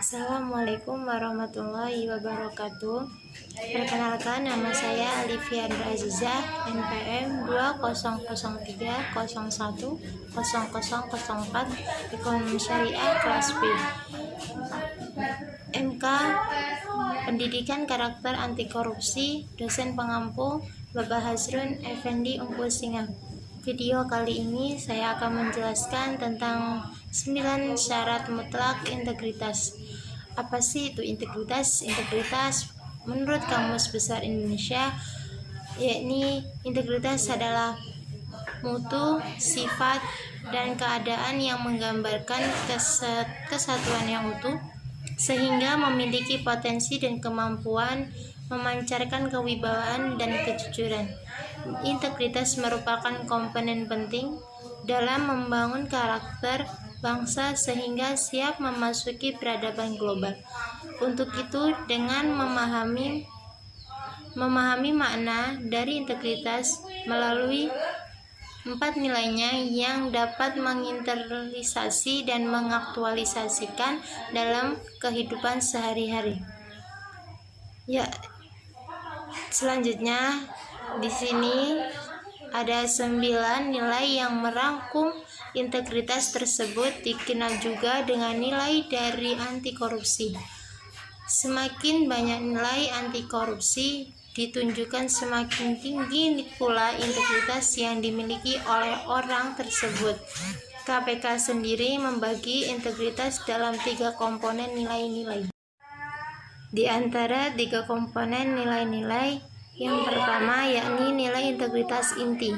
Assalamualaikum warahmatullahi wabarakatuh. Perkenalkan, nama saya Alifia Azizah, NPM 2003010004, Ekonomi Syariah kelas B. MK Pendidikan Karakter Anti Korupsi, dosen pengampu Bapak Hasrun Effendi Unggul Singa. Video kali ini saya akan menjelaskan tentang 9 syarat mutlak integritas. Apa sih itu integritas? Integritas menurut Kamus Besar Indonesia, yakni integritas adalah mutu, sifat, dan keadaan yang menggambarkan kesatuan yang utuh, sehingga memiliki potensi dan kemampuan memancarkan kewibawaan dan kejujuran. Integritas merupakan komponen penting dalam membangun karakter bangsa sehingga siap memasuki peradaban global. Untuk itu, dengan memahami makna dari integritas melalui 4 nilainya yang dapat menginternalisasi dan mengaktualisasikan dalam kehidupan sehari-hari. Selanjutnya di sini ada 9 nilai yang merangkum integritas tersebut, dikenal juga dengan nilai dari anti korupsi. Semakin banyak nilai anti korupsi ditunjukkan, semakin tinggi pula integritas yang dimiliki oleh orang tersebut. KPK sendiri membagi integritas dalam 3 komponen nilai-nilai. Di antara 3 komponen nilai-nilai, yang pertama yakni nilai integritas inti.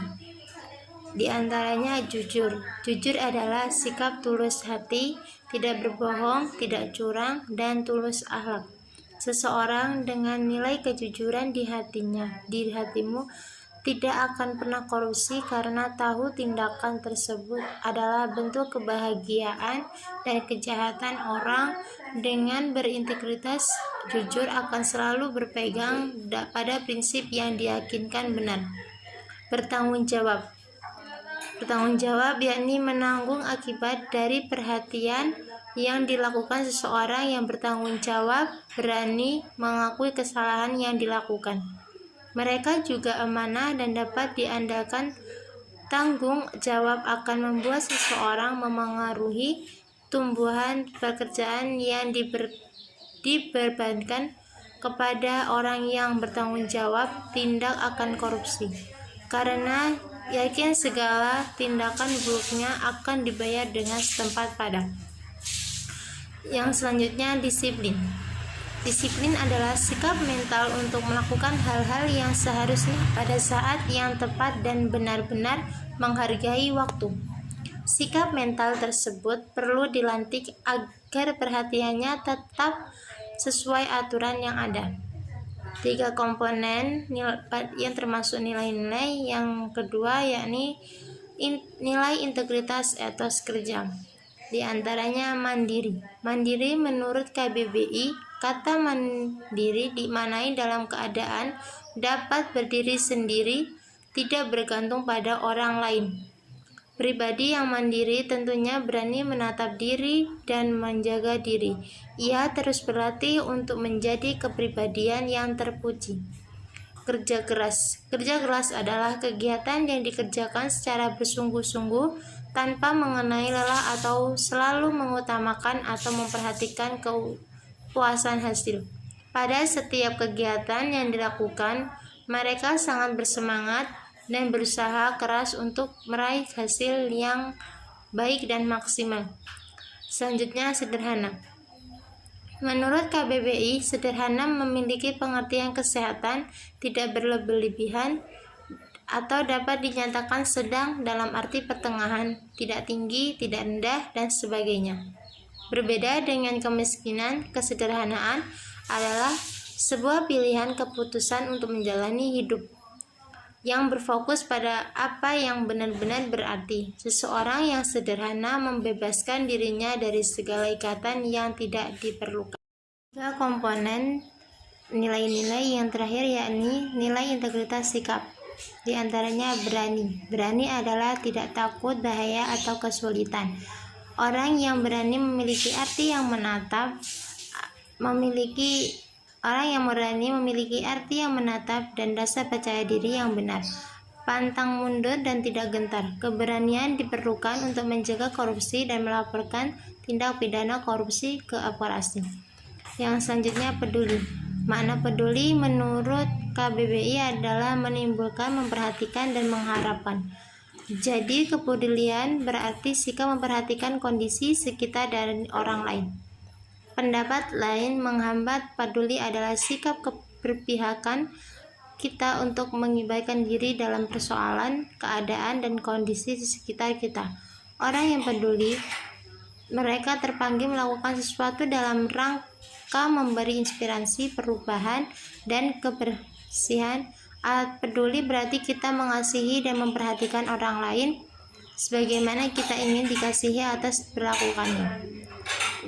Di antaranya jujur. Jujur adalah sikap tulus hati, tidak berbohong, tidak curang, dan tulus akhlak. Seseorang dengan nilai kejujuran di hatimu tidak akan pernah korupsi karena tahu tindakan tersebut adalah bentuk kebahagiaan dan kejahatan. Orang dengan berintegritas jujur akan selalu berpegang pada prinsip yang diyakinkan benar. Bertanggung jawab yakni menanggung akibat dari perhatian yang dilakukan. Seseorang yang bertanggung jawab berani mengakui kesalahan yang dilakukan. Mereka juga amanah dan dapat diandalkan. Tanggung jawab akan membuat seseorang memengaruhi tumbuhan pekerjaan yang dibebankan kepada orang yang bertanggung jawab tindak akan korupsi, karena yakin segala tindakan buruknya akan dibayar dengan setempat pada. Yang selanjutnya, disiplin. Disiplin adalah sikap mental untuk melakukan hal-hal yang seharusnya pada saat yang tepat dan benar-benar menghargai waktu. Sikap mental tersebut perlu dilantik agar perhatiannya tetap sesuai aturan yang ada. 3 komponen yang termasuk nilai-nilai. Yang kedua yakni nilai integritas etos kerja. Di antaranya mandiri. Mandiri menurut KBBI, kata mandiri dimaknai dalam keadaan dapat berdiri sendiri, tidak bergantung pada orang lain. Pribadi yang mandiri tentunya berani menatap diri dan menjaga diri. Ia terus berlatih untuk menjadi kepribadian yang terpuji. Kerja keras. Kerja keras adalah kegiatan yang dikerjakan secara bersungguh-sungguh tanpa mengenai lelah atau selalu mengutamakan atau memperhatikan kepuasan hasil. Pada setiap kegiatan yang dilakukan, mereka sangat bersemangat dan berusaha keras untuk meraih hasil yang baik dan maksimal. Selanjutnya, sederhana. Menurut KBBI, sederhana memiliki pengertian kesehatan, tidak berlebihan, atau dapat dinyatakan sedang dalam arti pertengahan, tidak tinggi, tidak rendah, dan sebagainya. Berbeda dengan kemiskinan, kesederhanaan adalah sebuah pilihan keputusan untuk menjalani hidup yang berfokus pada apa yang benar-benar berarti. Seseorang yang sederhana membebaskan dirinya dari segala ikatan yang tidak diperlukan. 3 komponen nilai-nilai yang terakhir yakni nilai integritas sikap. Di antaranya berani. Berani adalah tidak takut bahaya atau kesulitan. Orang yang berani memiliki arti yang menatap memiliki arti yang menatap dan rasa percaya diri yang benar, pantang mundur dan tidak gentar. Keberanian diperlukan untuk mencegah korupsi dan melaporkan tindak pidana korupsi ke aparat. Yang selanjutnya, peduli. Makna peduli menurut KBBI adalah menimbulkan, memperhatikan, dan mengharapkan. Jadi kepedulian berarti sikap memperhatikan kondisi sekitar dan orang lain. Pendapat lain menghambat peduli adalah sikap keberpihakan kita untuk mengabaikan diri dalam persoalan, keadaan, dan kondisi di sekitar kita. Orang yang peduli, mereka terpanggil melakukan sesuatu dalam rangka memberi inspirasi, perubahan, dan kebersihan. Alat peduli berarti kita mengasihi dan memperhatikan orang lain sebagaimana kita ingin dikasihi atas perlakuannya.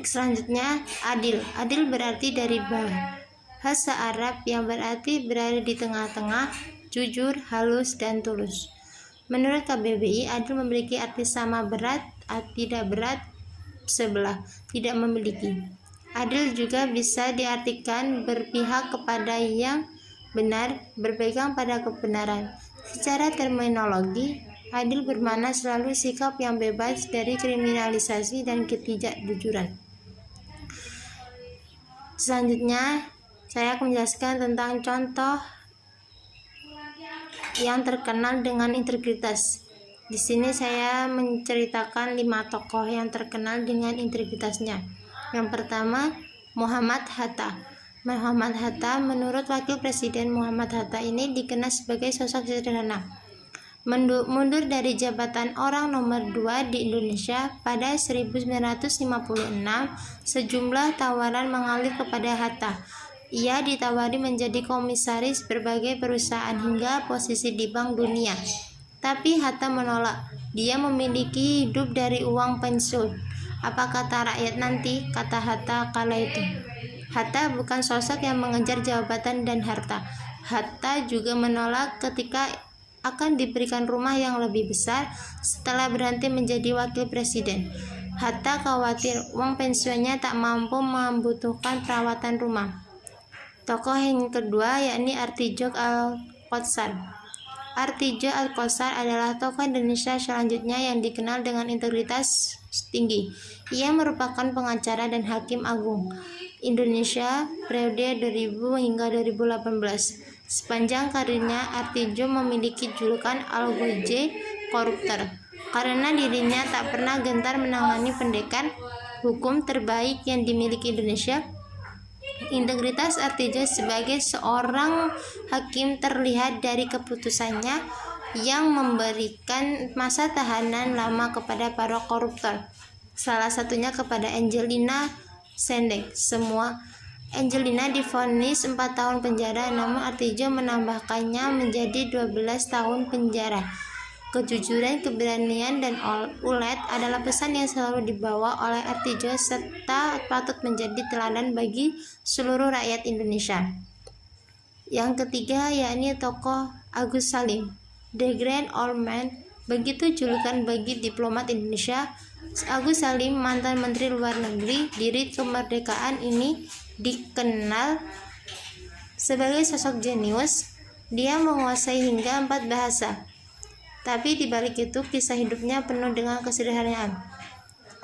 Selanjutnya, adil. Adil berarti dari bahasa Arab yang berarti berada di tengah-tengah, jujur, halus, dan tulus. Menurut KBBI, adil memiliki arti sama berat, tidak berat sebelah, tidak memiliki. Adil juga bisa diartikan berpihak kepada yang benar, berpegang pada kebenaran. Secara terminologi, adil bermakna selalu sikap yang bebas dari kriminalisasi dan ketidakjujuran. Selanjutnya, saya akan menjelaskan tentang contoh yang terkenal dengan integritas. Di sini saya menceritakan 5 tokoh yang terkenal dengan integritasnya. Yang pertama, Muhammad Hatta. Muhammad Hatta, menurut Wakil Presiden Muhammad Hatta ini dikenal sebagai sosok sederhana. Mundur dari jabatan orang nomor 2 di Indonesia pada 1956, sejumlah tawaran mengalir kepada Hatta. Ia ditawari menjadi komisaris berbagai perusahaan hingga posisi di Bank Dunia. Tapi Hatta menolak. Dia memiliki hidup dari uang pensiun. Apa kata rakyat nanti? Kata Hatta kala itu. Hatta bukan sosok yang mengejar jabatan dan harta. Hatta juga menolak ketika akan diberikan rumah yang lebih besar setelah berhenti menjadi wakil presiden. Hatta khawatir uang pensiunnya tak mampu membutuhkan perawatan rumah. Tokoh yang kedua yakni Artijo Alkotsar. Artijo Alkotsar adalah tokoh Indonesia selanjutnya yang dikenal dengan integritas tinggi. Ia merupakan pengacara dan hakim agung Indonesia periode 2000 hingga 2018. Sepanjang karirnya, Artijo memiliki julukan Al-Gojek koruptor karena dirinya tak pernah gentar menangani pendekar hukum terbaik yang dimiliki Indonesia. Integritas Artijo sebagai seorang hakim terlihat dari keputusannya yang memberikan masa tahanan lama kepada para koruptor, salah satunya kepada Angelina Sendek. Angelina divonis 4 tahun penjara, namun Artijo menambahkannya menjadi 12 tahun penjara. Kejujuran, keberanian, dan ulet adalah pesan yang selalu dibawa oleh Artijo serta patut menjadi teladan bagi seluruh rakyat Indonesia. Yang ketiga yakni tokoh Agus Salim, The Grand Old Man, begitu julukan bagi diplomat Indonesia. Agus Salim, mantan Menteri Luar Negeri, diri kemerdekaan ini dikenal sebagai sosok jenius. Dia menguasai hingga 4 bahasa. Tapi di balik itu kisah hidupnya penuh dengan kesederhanaan.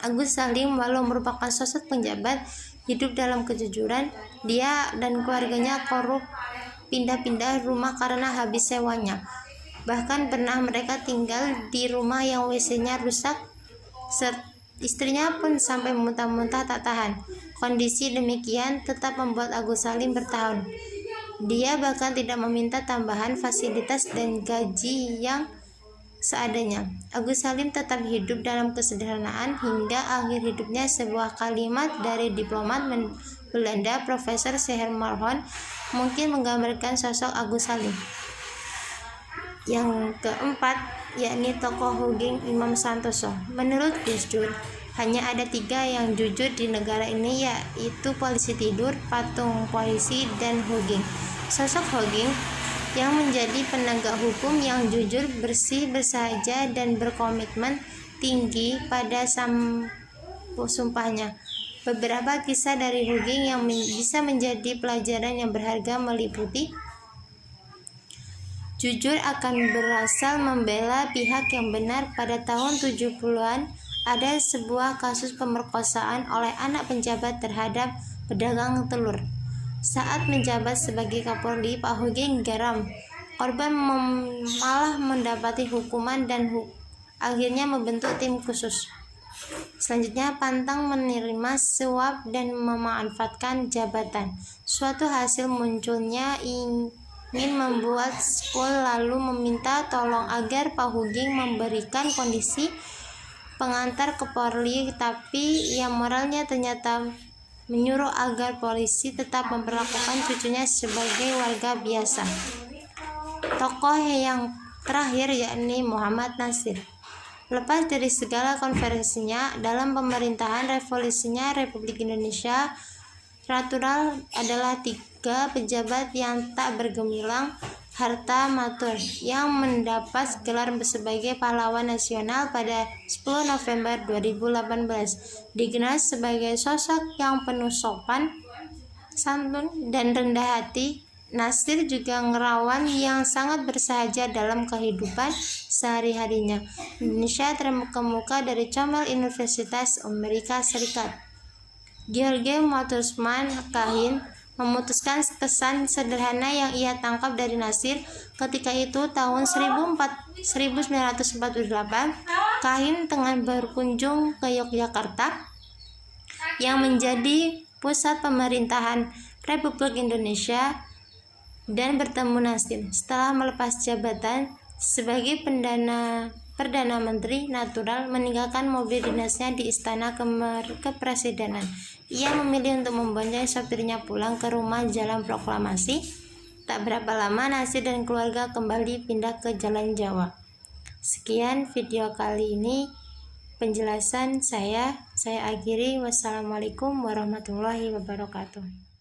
Agus Salim walau merupakan sosok penjabat, hidup dalam kejujuran. Dia dan keluarganya korup, pindah-pindah rumah karena habis sewanya. Bahkan pernah mereka tinggal di rumah yang WC-nya rusak. Istrinya pun sampai muntah-muntah tak tahan. Kondisi demikian tetap membuat Agus Salim bertahan. Dia bahkan tidak meminta tambahan fasilitas dan gaji yang seadanya. Agus Salim tetap hidup dalam kesederhanaan hingga akhir hidupnya. Sebuah kalimat dari diplomat Belanda Profesor Seher Marhon mungkin menggambarkan sosok Agus Salim. Yang keempat yakni tokoh Hoeging Imam Santoso. Menurut Gus Dur, hanya ada 3 yang jujur di negara ini, yaitu polisi tidur, patung polisi, dan Hoeging. Sosok Hoeging yang menjadi penegak hukum yang jujur, bersih, bersahaja, dan berkomitmen tinggi pada sumpahnya. Beberapa kisah dari Hugeng yang bisa menjadi pelajaran yang berharga meliputi: jujur akan berasal membela pihak yang benar. Pada tahun 70-an, ada sebuah kasus pemerkosaan oleh anak pejabat terhadap pedagang telur. Saat menjabat sebagai Kapolri, Pak Hugeng geram. Korban malah mendapati hukuman dan akhirnya membentuk tim khusus. Selanjutnya, pantang menerima suap dan memanfaatkan jabatan. Suatu hasil munculnya ingin membuat Spol lalu meminta tolong agar Pak Hugeng memberikan kondisi pengantar ke Polri, tapi yang moralnya ternyata menyuruh agar polisi tetap memperlakukan cucunya sebagai warga biasa. Tokoh yang terakhir yakni Muhammad Nasir. Lepas dari segala kontroversinya dalam pemerintahan revolusinya Republik Indonesia, natural adalah 3 pejabat yang tak bergemilang harta matur yang mendapat gelar sebagai pahlawan nasional pada 10 November 2018. Dikenal sebagai sosok yang penuh sopan, santun, dan rendah hati, Nasir juga ngerawan yang sangat bersahaja dalam kehidupan sehari-harinya. Indonesia terkemuka dari Cornell Universitas Amerika Serikat. George Motusman Kahin memutuskan kesan sederhana yang ia tangkap dari Nasir. Ketika itu tahun 1948, Kahin tengah berkunjung ke Yogyakarta yang menjadi pusat pemerintahan Republik Indonesia dan bertemu Nasir. Setelah melepas jabatan sebagai Perdana Menteri, natural meninggalkan mobil dinasnya di Istana Kepresidenan. Ia memilih untuk membonceng sopirnya pulang ke rumah Jalan Proklamasi. Tak berapa lama Nasir dan keluarga kembali pindah ke Jalan Jawa. Sekian video kali ini penjelasan saya akhiri. Wassalamualaikum warahmatullahi wabarakatuh.